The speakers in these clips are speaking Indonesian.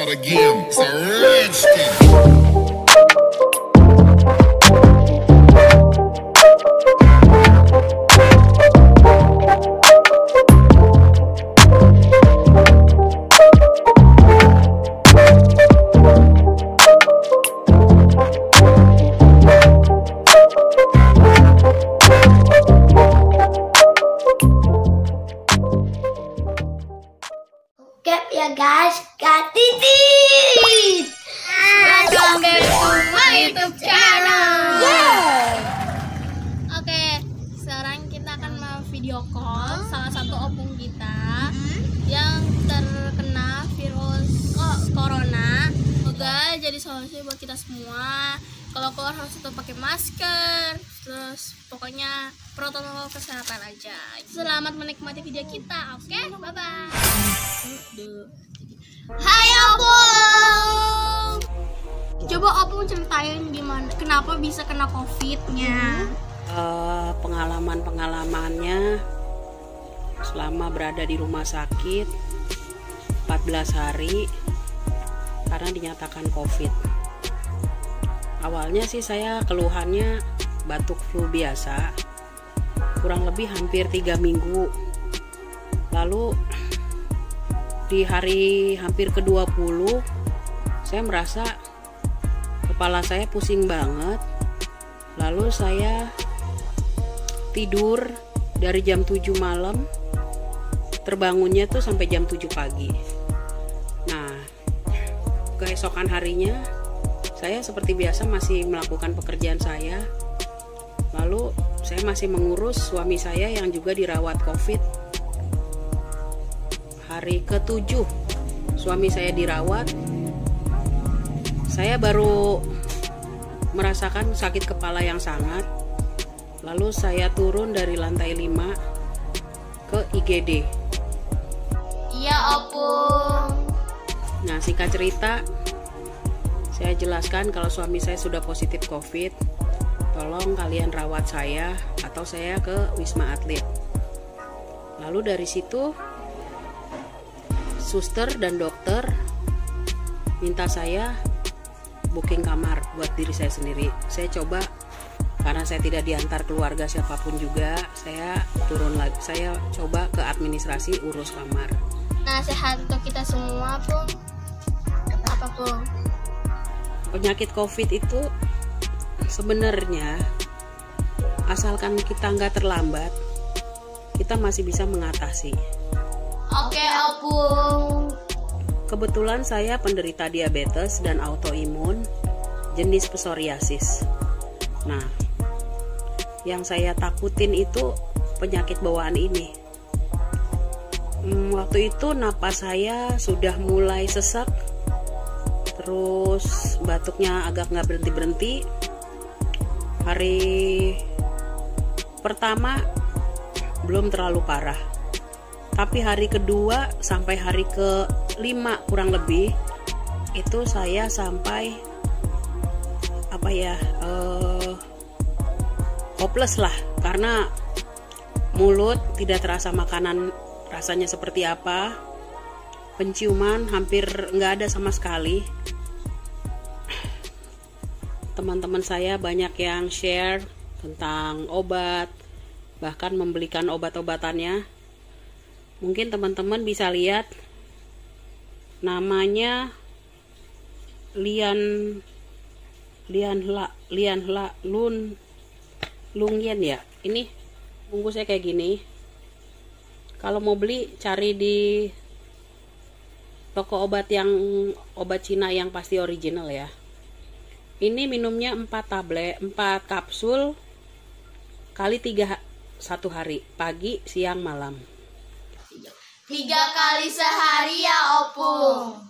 start again. It's a rich thing. Ya guys, Kak Titit. Welcome back to my YouTube channel. Oke, sekarang kita akan video call salah satu opung kita yang terkena virus corona. Semoga jadi solusi buat kita semua. Kalau keluar harus tetap pakai masker. Terus pokoknya protokol kesehatan aja. Selamat menikmati video kita. Oke, bye bye. Hai Opung. Coba Opung ceritain gimana, kenapa bisa kena COVID-nya? Pengalamannya selama berada di rumah sakit 14 hari karena dinyatakan COVID. Awalnya sih saya keluhannya batuk flu biasa, kurang lebih hampir 3 minggu. Lalu di hari hampir ke-20 saya merasa kepala saya pusing banget. Lalu saya tidur dari jam 7 malam, terbangunnya tuh sampai jam 7 pagi. Nah, keesokan harinya saya seperti biasa masih melakukan pekerjaan saya. Lalu saya masih mengurus suami saya yang juga dirawat COVID. Hari ke-7 suami saya dirawat, saya baru merasakan sakit kepala yang sangat. Lalu saya turun dari lantai 5 ke IGD. Iya Opung. Nah, singkat cerita, saya jelaskan kalau suami saya sudah positif COVID. Tolong kalian rawat saya atau saya ke Wisma Atlet. Lalu dari situ suster dan dokter minta saya booking kamar buat diri saya sendiri. Saya coba, karena saya tidak diantar keluarga siapapun juga, saya turun lagi. Saya coba ke administrasi urus kamar. Nasihat untuk kita semua Pung, apa Pung? Penyakit COVID itu sebenarnya asalkan kita nggak terlambat, kita masih bisa mengatasi. Oke Opung. Kebetulan saya penderita diabetes dan autoimun jenis psoriasis. Nah, yang saya takutin itu penyakit bawaan ini. Waktu itu napas saya sudah mulai sesak, terus batuknya agak nggak berhenti-berhenti. Hari pertama belum terlalu parah, tapi hari kedua sampai hari ke-5 kurang lebih itu saya sampai hopeless lah, karena mulut tidak terasa makanan rasanya seperti apa, penciuman hampir nggak ada sama sekali. Teman-teman saya banyak yang share tentang obat, bahkan membelikan obat-obatannya. Mungkin teman-teman bisa lihat, namanya Lungyen ya. Ini bungkusnya kayak gini. Kalau mau beli, cari di toko obat Cina yang pasti original ya. Ini minumnya 4 kapsul kali 3 satu hari, pagi, siang, malam. 3 kali sehari ya Opung.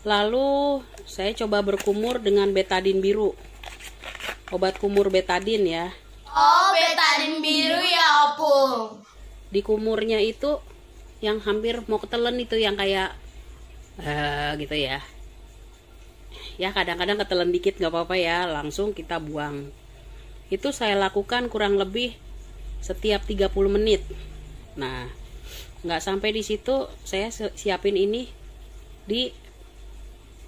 Lalu saya coba berkumur dengan betadin biru, obat kumur betadin ya. Oh, betadin biru ya Opung. Di kumurnya itu yang hampir mau ketelen itu, yang kayak gitu ya. Ya kadang-kadang ketelen dikit nggak apa-apa ya, langsung kita buang. Itu saya lakukan kurang lebih setiap 30 menit. Nah, nggak sampai di situ, saya siapin ini di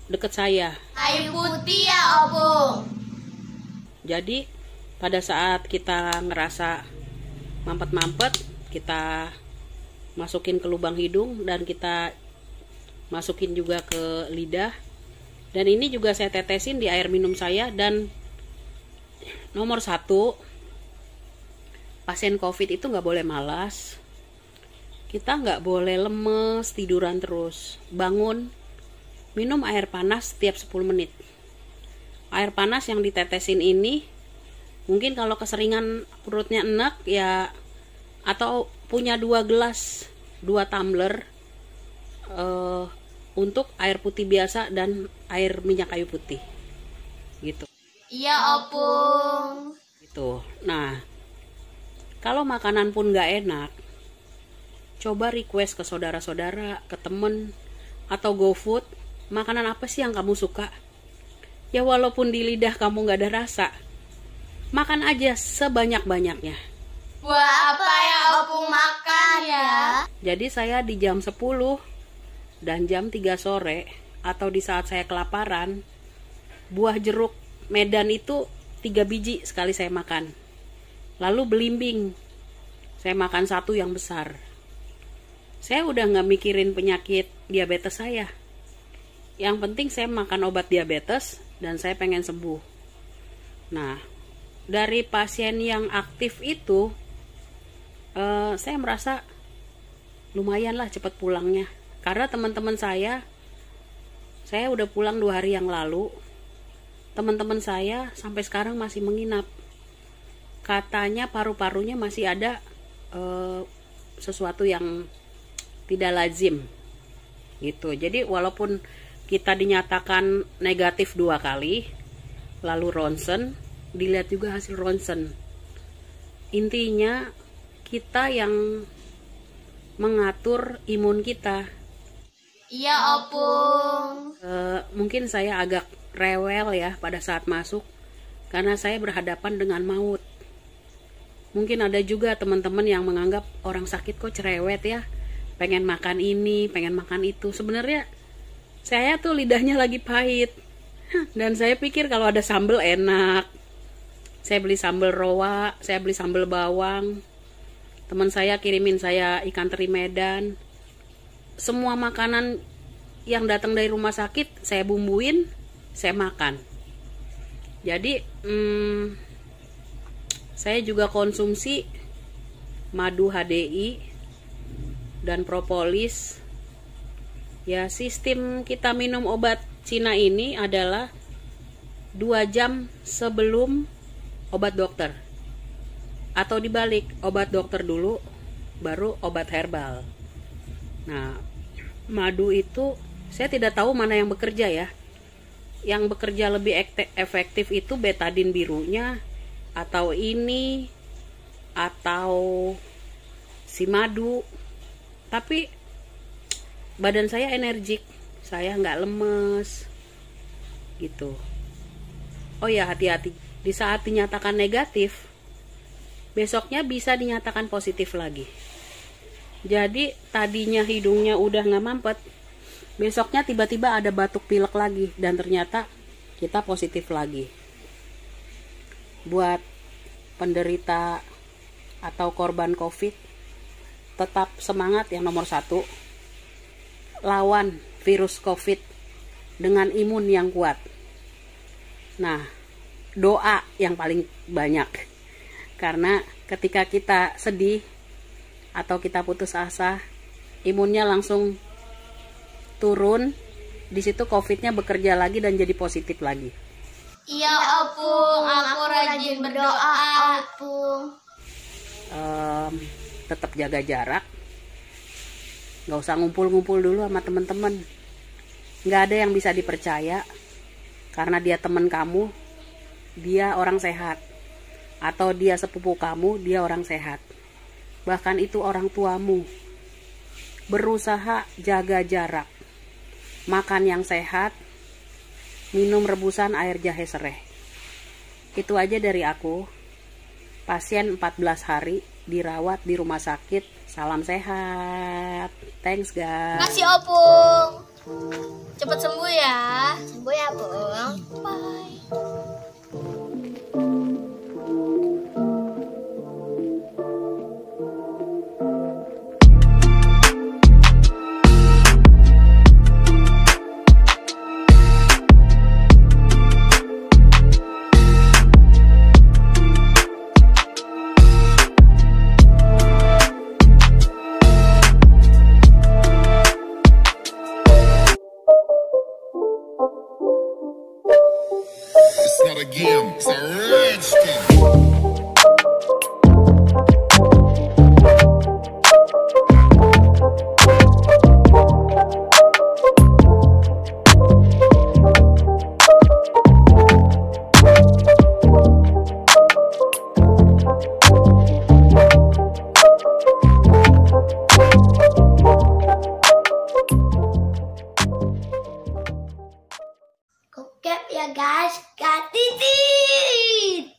deket saya. Air putih ya opung. Jadi pada saat kita ngerasa mampet-mampet, kita masukin ke lubang hidung dan kita masukin juga ke lidah. Dan ini juga saya tetesin di air minum saya. Dan nomor 1, pasien COVID itu nggak boleh malas. Kita nggak boleh lemes, tiduran terus. Bangun, minum air panas setiap 10 menit. Air panas yang ditetesin ini, mungkin kalau keseringan perutnya enak ya, atau punya 2 gelas, 2 tumbler untuk air putih biasa dan air minyak kayu putih gitu. Iya opung. Gitu. Nah, kalau makanan pun nggak enak, coba request ke saudara-saudara, ke temen, atau GoFood, makanan apa sih yang kamu suka? Ya walaupun di lidah kamu nggak ada rasa, makan aja sebanyak-banyaknya. Wah, apa ya opung makan ya? Jadi saya di jam 10 dan jam 3 sore, atau di saat saya kelaparan, buah jeruk Medan itu 3 biji sekali saya makan. Lalu belimbing, saya makan 1 yang besar. Saya udah nggak mikirin penyakit diabetes saya. Yang penting saya makan obat diabetes dan saya pengen sembuh. Nah, dari pasien yang aktif itu, saya merasa lumayan lah cepat pulangnya. Karena teman-teman saya udah pulang 2 hari yang lalu. Teman-teman saya sampai sekarang masih menginap. Katanya paru-parunya masih ada sesuatu yang tidak lazim gitu. Jadi walaupun kita dinyatakan negatif 2 kali, lalu ronsen, dilihat juga hasil ronsen. Intinya kita yang mengatur imun kita. Iya opung. Mungkin saya agak rewel ya pada saat masuk, karena saya berhadapan dengan maut. Mungkin ada juga teman-teman yang menganggap orang sakit kok cerewet ya, pengen makan ini, pengen makan itu. Sebenarnya saya tuh lidahnya lagi pahit, dan saya pikir kalau ada sambal enak. Saya beli sambal roa, saya beli sambal bawang. Teman saya kirimin saya ikan teri Medan. Semua makanan yang datang dari rumah sakit saya bumbuin, saya makan. Jadi saya juga konsumsi madu HDI dan propolis. Ya, sistem kita minum obat Cina ini adalah 2 jam sebelum obat dokter, atau dibalik, obat dokter dulu baru obat herbal. Nah, madu itu saya tidak tahu mana yang bekerja ya. Yang bekerja lebih efektif itu betadin birunya, atau ini, atau si madu. Tapi badan saya energik, saya nggak lemes gitu. Oh ya, hati-hati, di saat dinyatakan negatif, besoknya bisa dinyatakan positif lagi. Jadi tadinya hidungnya udah nggak mampet, besoknya tiba-tiba ada batuk pilek lagi, dan ternyata kita positif lagi. Buat penderita atau korban COVID, tetap semangat. Yang nomor 1, lawan virus COVID dengan imun yang kuat. Nah, doa yang paling banyak. Karena ketika kita sedih atau kita putus asa, imunnya langsung turun. Di situ COVID-nya bekerja lagi dan jadi positif lagi. Iya opung, aku rajin berdoa opung. Tetap jaga jarak. Nggak usah ngumpul-ngumpul dulu sama teman-teman. Nggak ada yang bisa dipercaya. Karena dia teman kamu, dia orang sehat. Atau dia sepupu kamu, dia orang sehat. Bahkan itu orang tuamu. Berusaha jaga jarak. Makan yang sehat. Minum rebusan air jahe sereh. Itu aja dari aku. Pasien 14 hari dirawat di rumah sakit. Salam sehat. Thanks guys. Kasih opung. Cepet sembuh ya. Sembuh ya, Bung. Bye. It's not a game, it's a rich thing. Kukep ya guys, gak titit.